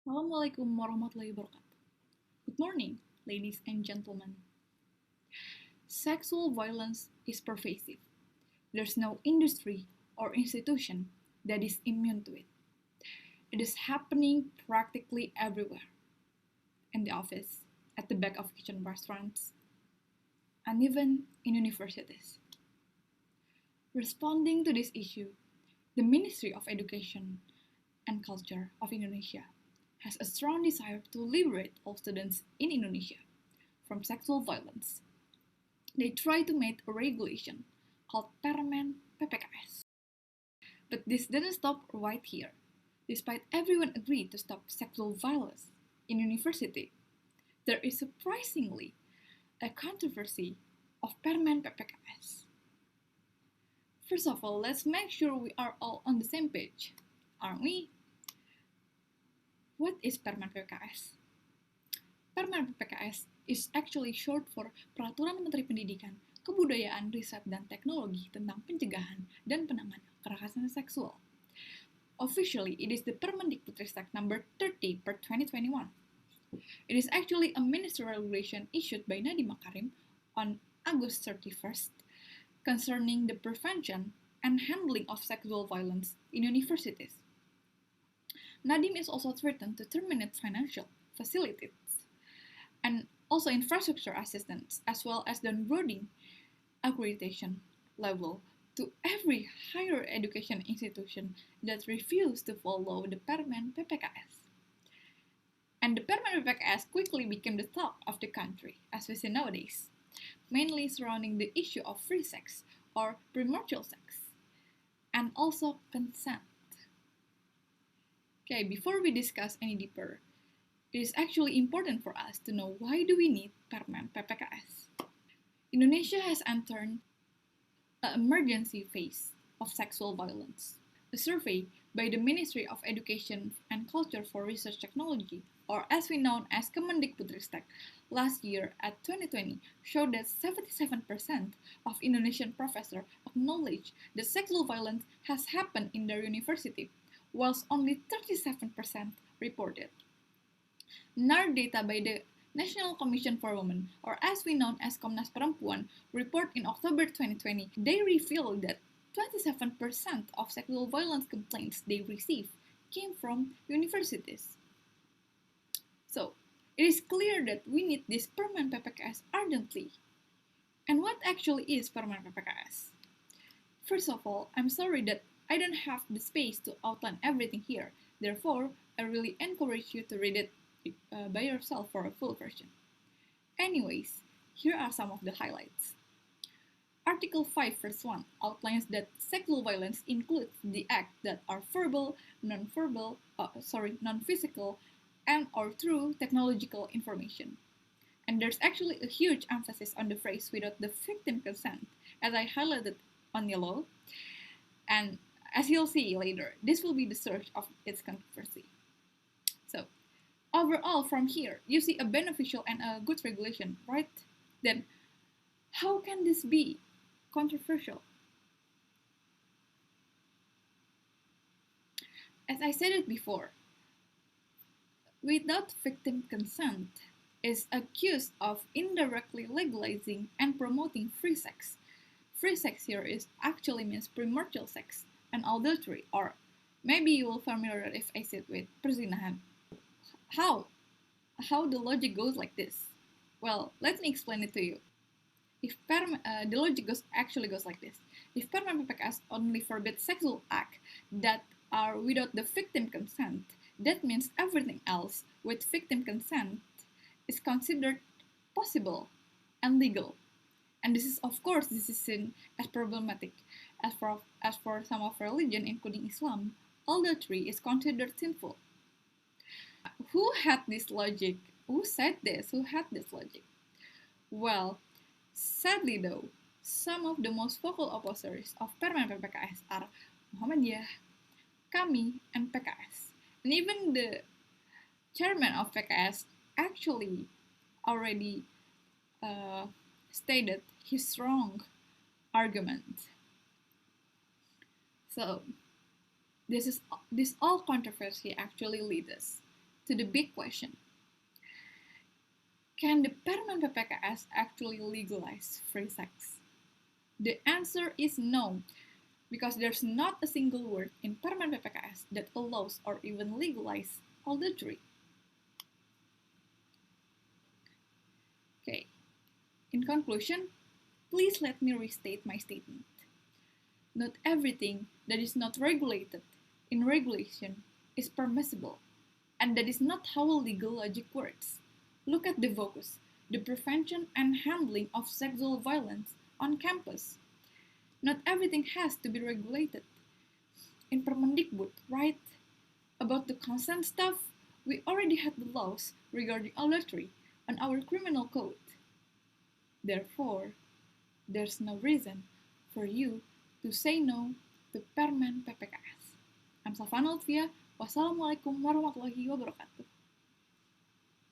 Assalamualaikum warahmatullahi wabarakatuh. Good morning, ladies and gentlemen. Sexual violence is pervasive. There's no industry or institution that is immune to it. It is happening practically everywhere, in the office, at the back of kitchen restaurants, and even in universities. Responding to this issue, the Ministry of Education and Culture of Indonesia has a strong desire to liberate all students in Indonesia from sexual violence. They try to make a regulation called Permen PPKS. But this didn't stop right here. Despite everyone agreed to stop sexual violence in university, there is surprisingly a controversy of Permen PPKS. First of all, let's make sure we are all on the same page, aren't we? What is Permen PPKS? Permen PPKS is actually short for Peraturan Menteri Pendidikan, Kebudayaan, Riset, dan Teknologi tentang Pencegahan dan Penanganan Kekerasan Seksual. Officially, it is the Permendikbudristek number 30 per 2021. It is actually a ministerial regulation issued by Nadiem Makarim on August 31st concerning the prevention and handling of sexual violence in universities. Nadiem is also threatened to terminate financial facilities and also infrastructure assistance, as well as downloading accreditation level to every higher education institution that refused to follow the Permen PPKS. And the Permen PPKS quickly became the talk of the country, as we see nowadays, mainly surrounding the issue of free sex or premarital sex, and also consent. Okay, before we discuss any deeper, it is actually important for us to know why do we need Permen PPKS. Indonesia has entered an emergency phase of sexual violence. A survey by the Ministry of Education and Culture for Research Technology, or as we know as Kemendikbudristek, last year at 2020 showed that 77% of Indonesian professors acknowledge that sexual violence has happened in their university, whilst only 37% reported. NAR data by the National Commission for Women, or as we know as Komnas Perempuan, report in October 2020, they revealed that 27% of sexual violence complaints they received came from universities. So, it is clear that we need this Permen PPKS urgently. And what actually is Permen PPKS? First of all, I'm sorry that I don't have the space to outline everything here. Therefore, I really encourage you to read it by yourself for a full version. Anyways, here are some of the highlights. Article 5 verse 1 outlines that sexual violence includes the acts that are verbal, non-physical, and or through technological information. And there's actually a huge emphasis on the phrase without the victim consent, as I highlighted on yellow. And as you'll see later, this will be the source of its controversy. So, overall, from here, you see a beneficial and a good regulation, right? Then, how can this be controversial? As I said it before, without victim consent is accused of indirectly legalizing and promoting free sex. Free sex here is actually means premarital sex and adultery, or maybe you will familiar if I say it with perzinahan. How? How the logic goes like this? Well, let me explain it to you. If the logic actually goes like this. If Permen PPKS only forbids sexual acts that are without the victim consent, that means everything else with victim consent is considered possible and legal. And this is, of course, this is seen as problematic. As for some of religion, including Islam, adultery is considered sinful. Who had this logic? Who said this? Who had this logic? Well, sadly though, some of the most vocal opposers of Permen PPKS are Muhammadiyah, kami, and PKS. And even the chairman of PKS actually already stated his strong argument. So this all controversy actually leads us to the big question. Can the Permen PPKS actually legalize free sex? The answer is no, because there's not a single word in Permen PPKS that allows or even legalize all the three. Okay, in conclusion, please let me restate my statement. Not everything that is not regulated in regulation is permissible, and that is not how legal logic works. Look at the focus, the prevention and handling of sexual violence on campus. Not everything has to be regulated. In Permendikbud, right? About the consent stuff, we already had the laws regarding adultery on our criminal code. Therefore, there's no reason for you to say no to Permen PPKS. I'm Saffana. Wassalamualaikum warahmatullahi wabarakatuh.